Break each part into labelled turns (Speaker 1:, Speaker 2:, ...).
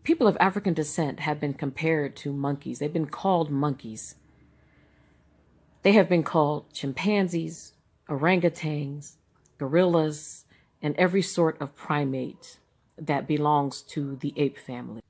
Speaker 1: people of African descent have been compared to monkeys. They've been called monkeys. They have been called chimpanzees, orangutans, gorillas, and every sort of primate that belongs to the ape family.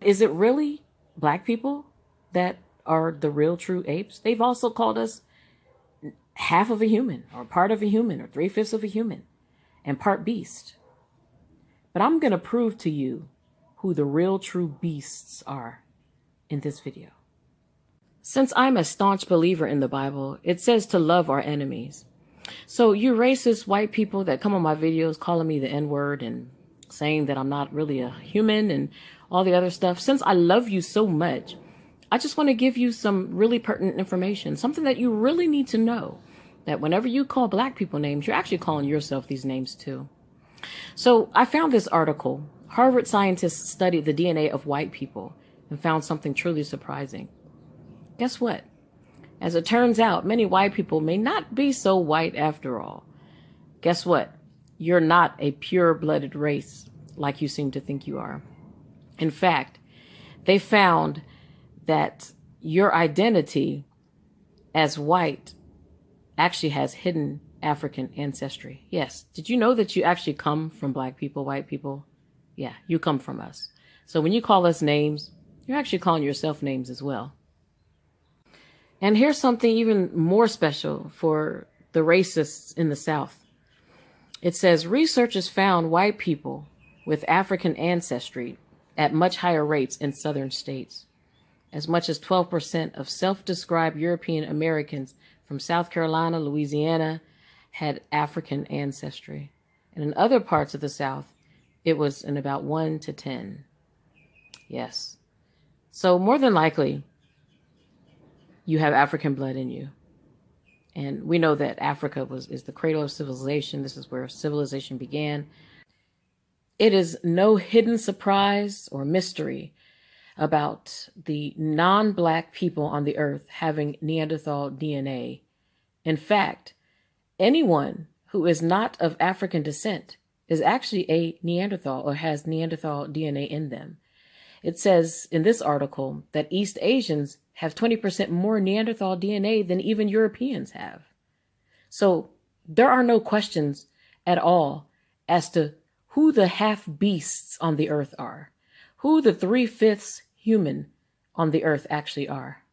Speaker 1: Is it really black people that are the real true apes? They've also called us half of a human, or part of a human, or 3/5 of a human, and part beast. But I'm going to prove to you who the real true beasts are in this video. Since I'm a staunch believer in the Bible, it says to love our enemies. So you racist white people that come on my videos calling me the N-word and saying that I'm not really a human and all the other stuff, since I love you so much, I just want to give you some really pertinent information, something that you really need to know, that whenever you call black people names, you're actually calling yourself these names too. So I found this article. Harvard scientists studied the DNA of white people and found something truly surprising. Guess what? As it turns out, many white people may not be so white after all. Guess what? You're not a pure-blooded race like you seem to think you are. In fact, they found that your identity as white actually has hidden African ancestry. Yes. Did you know that you actually come from black people, white people? Yeah, you come from us. So when you call us names, you're actually calling yourself names as well. And here's something even more special for the racists in the South. It says researchers found white people with African ancestry at much higher rates in southern states. As much as 12% of self-described European Americans from South Carolina, Louisiana, had African ancestry. And in other parts of the South, it was in about 1 to 10. Yes. So more than likely, you have African blood in you. And we know that Africa is the cradle of civilization. This is where civilization began. It is no hidden surprise or mystery about the non-black people on the earth having Neanderthal DNA. In fact, anyone who is not of African descent is actually a Neanderthal or has Neanderthal DNA in them. It says in this article that East Asians have 20% more Neanderthal DNA than even Europeans have. So there are no questions at all as to who the half beasts on the earth are, who the 3/5 human on the earth actually are.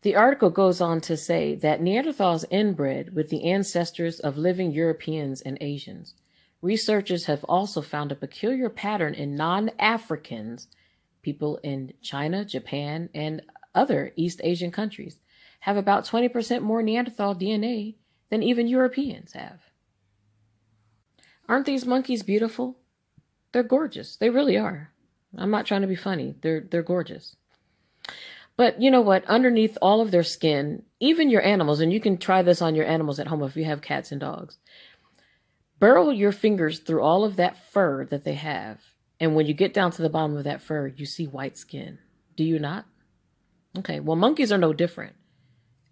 Speaker 1: The article goes on to say that Neanderthals inbred with the ancestors of living Europeans and Asians. Researchers have also found a peculiar pattern in non-Africans, people in China, Japan, and other East Asian countries, have about 20% more Neanderthal DNA than even Europeans have. Aren't these monkeys beautiful? They're gorgeous. They really are. I'm not trying to be funny. They're gorgeous. But you know what? Underneath all of their skin, even your animals, and you can try this on your animals at home if you have cats and dogs, burrow your fingers through all of that fur that they have. And when you get down to the bottom of that fur, you see white skin. Do you not? Okay, well, monkeys are no different.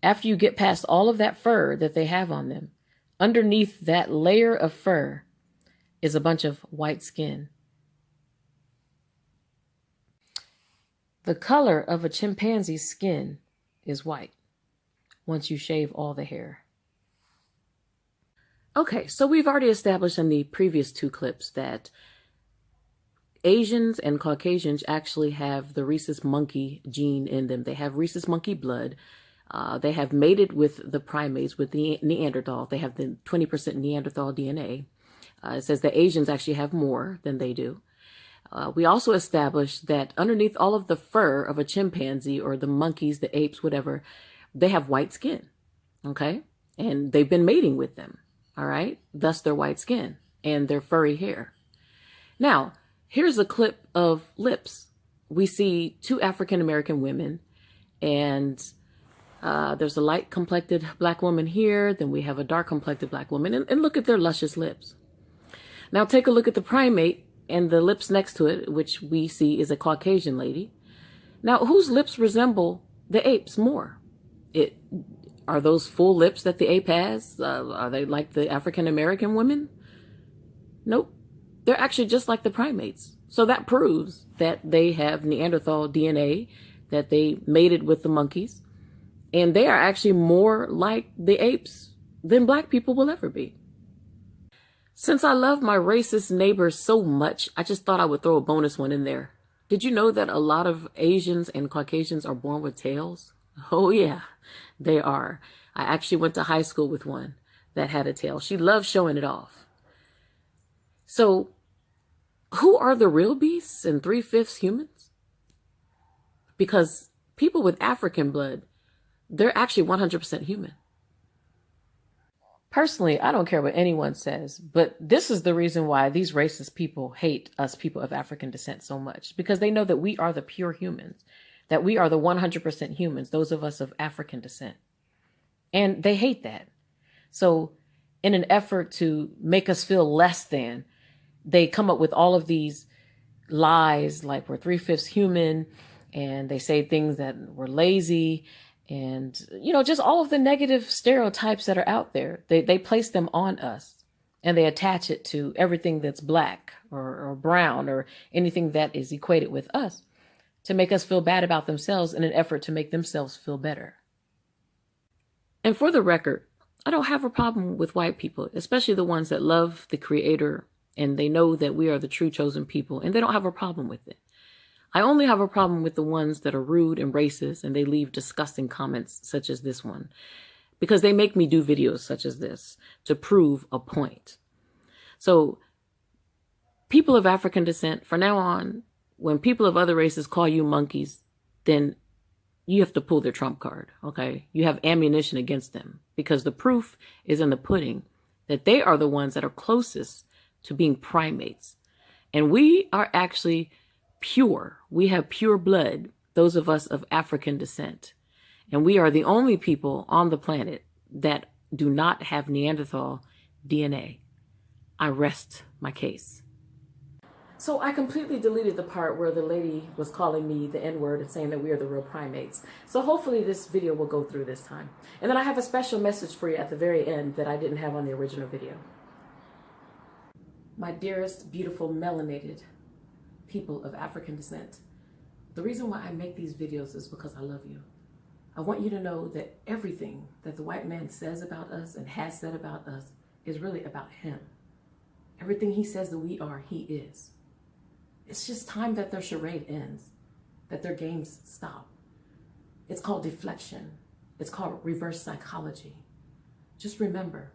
Speaker 1: After you get past all of that fur that they have on them, underneath that layer of fur is a bunch of white skin. The color of a chimpanzee's skin is white once you shave all the hair. Okay, so we've already established in the previous 2 clips that Asians and Caucasians actually have the rhesus monkey gene in them. They have rhesus monkey blood. They have mated with the primates, with the Neanderthal. They have the 20% Neanderthal DNA. It says that Asians actually have more than they do. We also established that underneath all of the fur of a chimpanzee or the monkeys, the apes, whatever, they have white skin. Okay. And they've been mating with them. All right. Thus their white skin and their furry hair. Now, here's a clip of lips. We see two African-American women, and there's a light complected black woman here. Then we have a dark complected black woman, and look at their luscious lips. Now take a look at the primate and the lips next to it, which we see is a Caucasian lady. Now, whose lips resemble the ape's more? Are those full lips that the ape has? Are they like the African-American women? Nope. They're actually just like the primates. So that proves that they have Neanderthal DNA, that they mated with the monkeys, and they are actually more like the apes than black people will ever be. Since I love my racist neighbors so much, I just thought I would throw a bonus one in there. Did you know that a lot of Asians and Caucasians are born with tails? Oh yeah, they are. I actually went to high school with one that had a tail. She loved showing it off. So who are the real beasts and 3/5 humans? Because people with African blood, they're actually 100% human. Personally, I don't care what anyone says, but this is the reason why these racist people hate us people of African descent so much, because they know that we are the pure humans, that we are the 100% humans, those of us of African descent. And they hate that. So in an effort to make us feel less than, they come up with all of these lies like we're 3/5 human, and they say things that we're lazy, and, just all of the negative stereotypes that are out there. They place them on us, and they attach it to everything that's black or brown or anything that is equated with us to make us feel bad about themselves in an effort to make themselves feel better. And for the record, I don't have a problem with white people, especially the ones that love the Creator and they know that we are the true chosen people, and they don't have a problem with it. I only have a problem with the ones that are rude and racist, and they leave disgusting comments such as this one, because they make me do videos such as this to prove a point. So people of African descent, from now on, when people of other races call you monkeys, then you have to pull their trump card, okay? You have ammunition against them, because the proof is in the pudding that they are the ones that are closest to being primates. And we are actually pure. We have pure blood, those of us of African descent. And we are the only people on the planet that do not have Neanderthal DNA. I rest my case. So I completely deleted the part where the lady was calling me the N-word and saying that we are the real primates. So hopefully this video will go through this time. And then I have a special message for you at the very end that I didn't have on the original video. My dearest, beautiful, melanated people of African descent, the reason why I make these videos is because I love you. I want you to know that everything that the white man says about us and has said about us is really about him. Everything he says that we are, he is. It's just time that their charade ends, that their games stop. It's called deflection. It's called reverse psychology. Just remember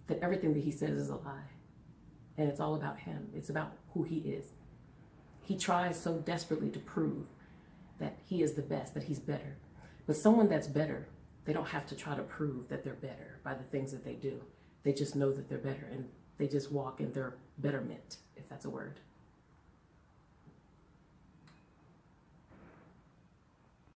Speaker 1: that everything that he says is a lie. And it's all about him. It's about who he is. He tries so desperately to prove that he is the best, that he's better. But someone that's better, they don't have to try to prove that they're better by the things that they do. They just know that they're better, and they just walk in their betterment, if that's a word.